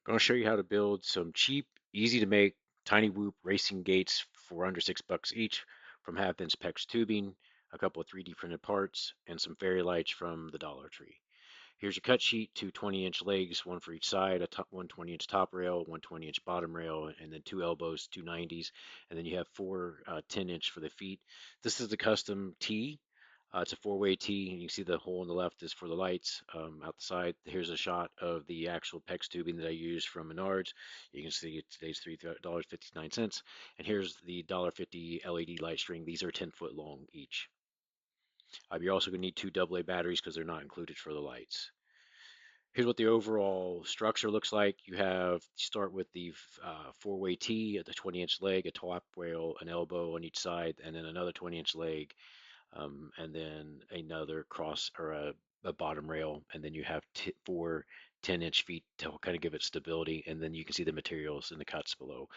Going to show you how to build some cheap, easy to make, tiny whoop racing gates for under $6 each from half-inch PEX tubing, a couple of 3D printed parts, and some fairy lights from the Dollar Tree. Here's your cut sheet, two 20-inch legs, one for each side, one 20-inch top rail, one 20-inch bottom rail, and then two elbows, two 90s, and then you have four 10-inch for the feet. This is the custom T. It's a four-way T, and you can see the hole on the left is for the lights. Out the side, here's a shot of the actual PEX tubing that I used from Menards. You can see today's $3.59, and here's the $1.50 LED light string. These are 10-foot long each. You're also going to need two AA batteries because they're not included for the lights. Here's what the overall structure looks like. You start with the four-way T at the 20-inch leg, a top rail, an elbow on each side, and then another 20-inch leg, and then another cross or a bottom rail, and then you have four 10-inch feet to kind of give it stability, and then you can see the materials in the cuts below.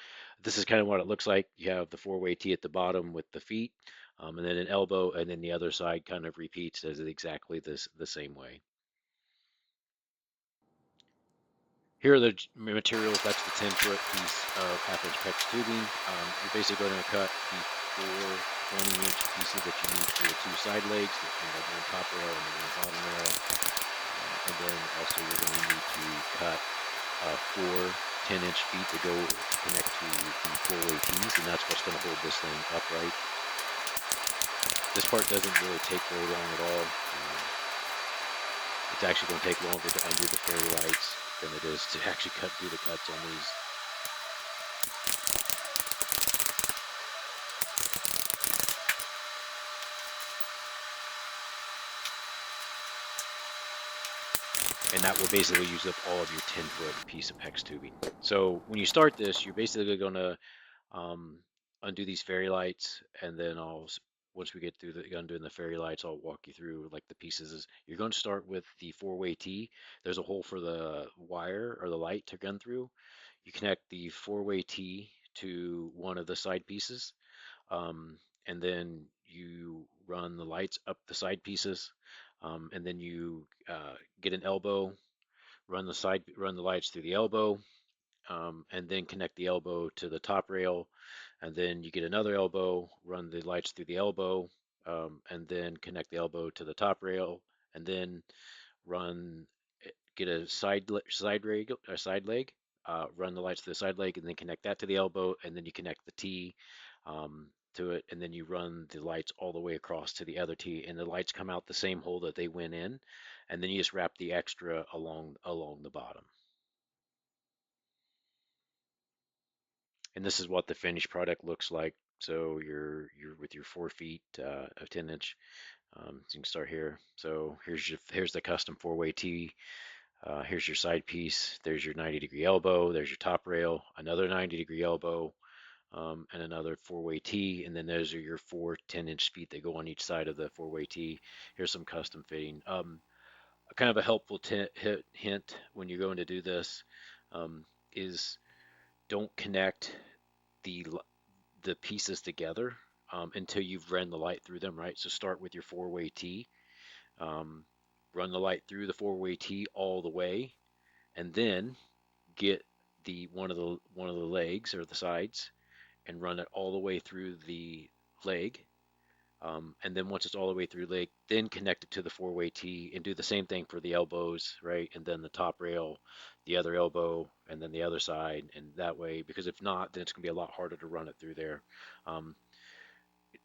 This is kind of what it looks like. You have the four-way T at the bottom with the feet, and then an elbow, and then the other side kind of repeats as exactly the same way. Here are the materials. That's the 10-foot piece of half-inch PEX tubing. You're basically going to cut the four 20-inch pieces that you need for the two side legs, the one top rail and the one bottom rail. And then also you're going to need to cut four 10-inch feet to go to connect to the four-way T's, and that's what's going to hold this thing upright. This part doesn't really take very long at all. It's actually going to take longer to undo the fairy lights than it is to actually do the cuts on these. And that will basically use up all of your 10-foot piece of PEX tubing. So when you start this, you're basically going to undo these fairy lights, and then once we get through undoing the fairy lights, I'll walk you through like the pieces. You're going to start with the four-way T. There's a hole for the wire or the light to run through. You connect the four-way T to one of the side pieces, and then you run the lights up the side pieces, and then you get an elbow, run the lights through the elbow, and then connect the elbow to the top rail, and then you get another elbow, run the lights through the elbow, and then connect the elbow to the top rail, and then run get a side leg, run the lights to the side leg, and then connect that to the elbow, and then you connect the T to it, and then you run the lights all the way across to the other T, and the lights come out the same hole that they went in, and then you just wrap the extra along the bottom. And this is what the finished product looks like. So you're with your 4 feet of 10-inch. So you can start here. So here's the custom four-way T. Here's your side piece. There's your 90-degree elbow. There's your top rail. Another 90-degree elbow. And another four-way T, and then those are your four 10-inch feet that go on each side of the four-way T. Here's some custom fitting. Kind of a helpful hint when you're going to do this is don't connect the the pieces together until you've run the light through them, right? So start with your four-way T, um, run the light through the four-way T all the way, and then get the one of the legs or the sides and run it all the way through the leg. And then once it's all the way through leg, then connect it to the four-way T and do the same thing for the elbows, right? And then the top rail, the other elbow, and then the other side, and that way. Because if not, then it's gonna be a lot harder to run it through there. Um,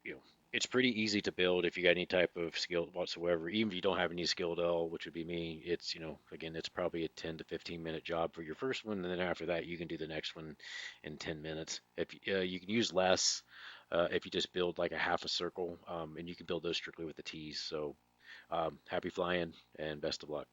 you know, it's pretty easy to build if you got any type of skill whatsoever. Even if you don't have any skill at all, which would be me, it's again, it's probably a 10 to 15 minute job for your first one, and then after that, you can do the next one in 10 minutes. If you can use less, if you just build like a half a circle, and you can build those strictly with the T's. So happy flying and best of luck.